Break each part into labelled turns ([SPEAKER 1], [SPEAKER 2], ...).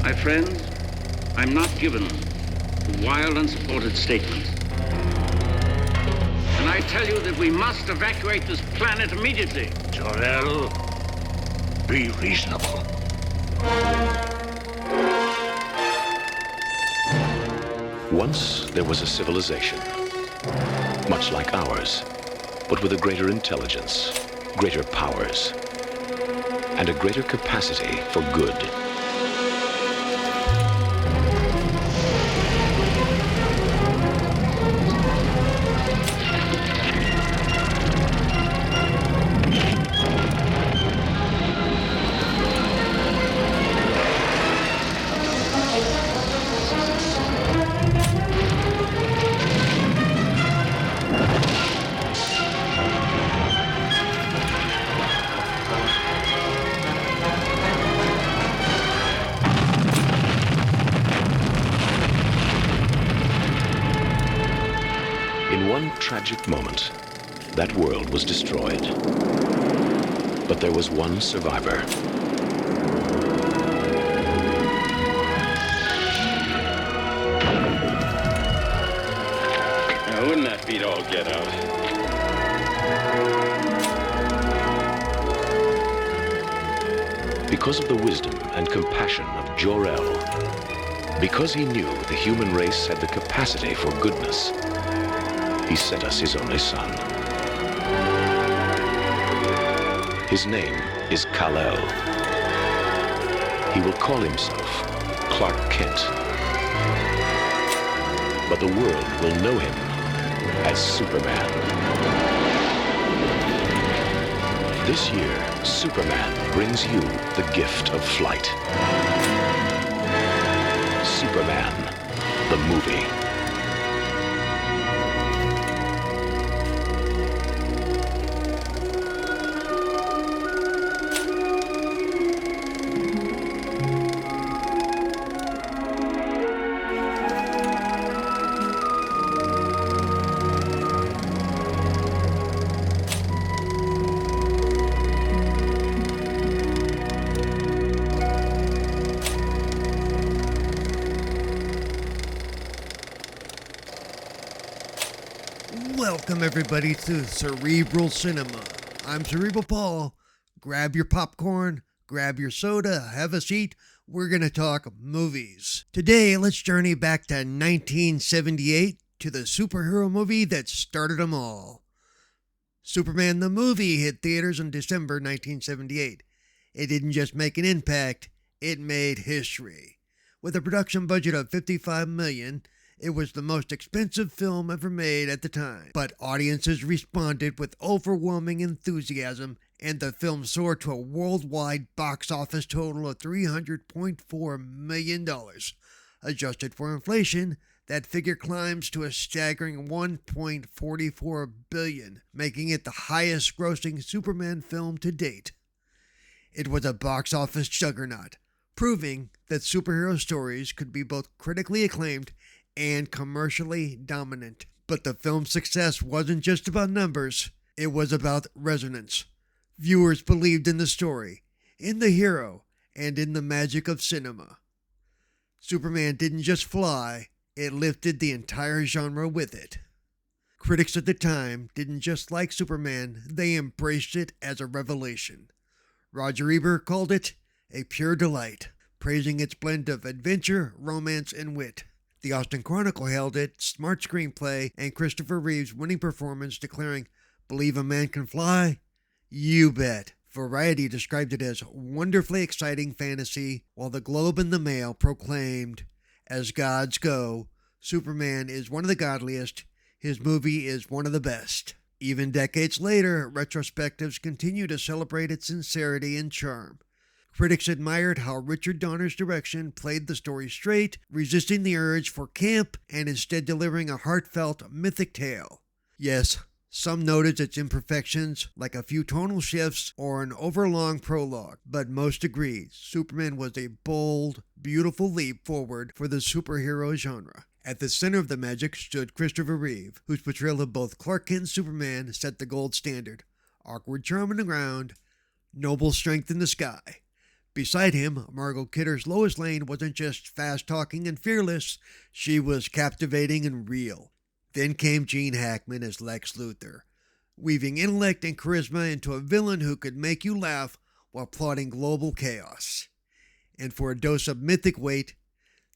[SPEAKER 1] My friends, I'm not given to wild, unsupported statements. And I tell you that we must evacuate this planet immediately.
[SPEAKER 2] Jor-El, be reasonable.
[SPEAKER 3] Once there was a civilization, much like ours, but with a greater intelligence, greater powers, and a greater capacity for good. In one tragic moment, that world was destroyed. But there was one survivor.
[SPEAKER 4] Now, wouldn't that beat all get out?
[SPEAKER 3] Because of the wisdom and compassion of Jor-El, because he knew the human race had the capacity for goodness, he sent us his only son. His name is Kal-El. He will call himself Clark Kent. But the world will know him as Superman. This year, Superman brings you the gift of flight. Superman, the movie.
[SPEAKER 5] Welcome everybody to Cerebral Cinema. I'm Cerebral Paul. Grab your popcorn, grab your soda, have a seat. We're going to talk movies. Today, let's journey back to 1978 to the superhero movie that started them all. Superman the movie hit theaters in December 1978. It didn't just make an impact, it made history. With a production budget of $55 million, it was the most expensive film ever made at the time, but audiences responded with overwhelming enthusiasm, and the film soared to a worldwide box office total of $300.4 million. Adjusted for inflation, that figure climbs to a staggering $1.44 billion, making it the highest-grossing Superman film to date. It was a box office juggernaut, proving that superhero stories could be both critically acclaimed and commercially dominant. But the film's success wasn't just about numbers, it was about resonance. Viewers believed in the story, in the hero, and in the magic of cinema. Superman didn't just fly, it lifted the entire genre with it. Critics at the time didn't just like Superman, they embraced it as a revelation. Roger Ebert called it a pure delight, praising its blend of adventure, romance, and wit. The Austin Chronicle hailed it smart screenplay and Christopher Reeve's winning performance, declaring, "Believe a man can fly? You bet." Variety described it as wonderfully exciting fantasy, while the Globe and the Mail proclaimed, "As gods go, Superman is one of the godliest, his movie is one of the best." Even decades later, retrospectives continue to celebrate its sincerity and charm. Critics admired how Richard Donner's direction played the story straight, resisting the urge for camp and instead delivering a heartfelt, mythic tale. Yes, some noted its imperfections, like a few tonal shifts or an overlong prologue, but most agreed Superman was a bold, beautiful leap forward for the superhero genre. At the center of the magic stood Christopher Reeve, whose portrayal of both Clark Kent and Superman set the gold standard. Awkward charm on the ground, noble strength in the sky. Beside him, Margot Kidder's Lois Lane wasn't just fast-talking and fearless, she was captivating and real. Then came Gene Hackman as Lex Luthor, weaving intellect and charisma into a villain who could make you laugh while plotting global chaos. And for a dose of mythic weight,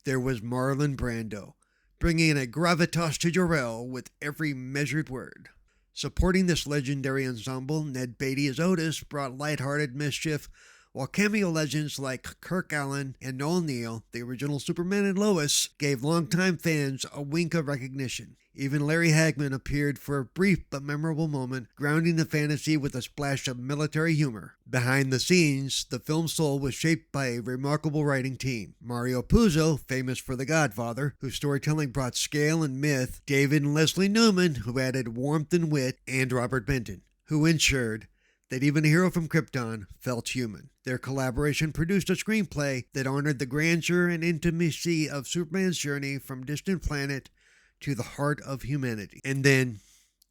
[SPEAKER 5] there was Marlon Brando, bringing a gravitas to Jor-El with every measured word. Supporting this legendary ensemble, Ned Beatty as Otis brought lighthearted mischief, while cameo legends like Kirk Allen and Noel Neill, the original Superman and Lois, gave longtime fans a wink of recognition. Even Larry Hagman appeared for a brief but memorable moment, grounding the fantasy with a splash of military humor. Behind the scenes, the film's soul was shaped by a remarkable writing team. Mario Puzo, famous for The Godfather, whose storytelling brought scale and myth, David and Leslie Newman, who added warmth and wit, and Robert Benton, who ensured that even a hero from Krypton felt human. Their collaboration produced a screenplay that honored the grandeur and intimacy of Superman's journey from distant planet to the heart of humanity. And then,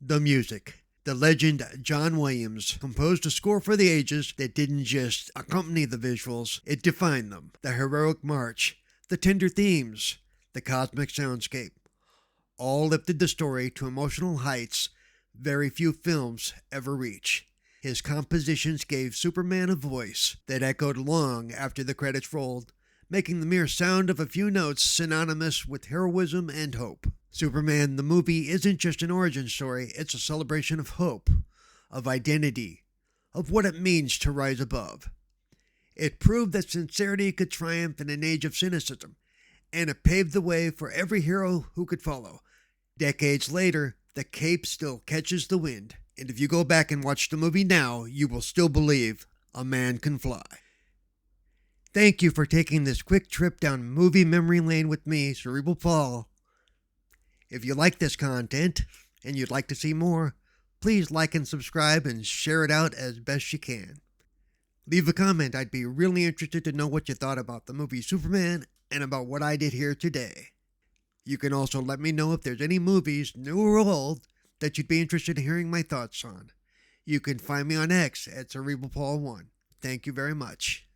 [SPEAKER 5] the music. The legend John Williams composed a score for the ages that didn't just accompany the visuals, it defined them. The heroic march, the tender themes, the cosmic soundscape, all lifted the story to emotional heights very few films ever reach. His compositions gave Superman a voice that echoed long after the credits rolled, making the mere sound of a few notes synonymous with heroism and hope. Superman the movie isn't just an origin story, it's a celebration of hope, of identity, of what it means to rise above. It proved that sincerity could triumph in an age of cynicism, and it paved the way for every hero who could follow. Decades later, the cape still catches the wind, and if you go back and watch the movie now, you will still believe a man can fly. Thank you for taking this quick trip down movie memory lane with me, Cerebral Paul. If you like this content and you'd like to see more, please like and subscribe and share it out as best you can. Leave a comment. I'd be really interested to know what you thought about the movie Superman and about what I did here today. You can also let me know if there's any movies, new or old, that you'd be interested in hearing my thoughts on. You can find me on X at CerebralPaul1. Thank you very much.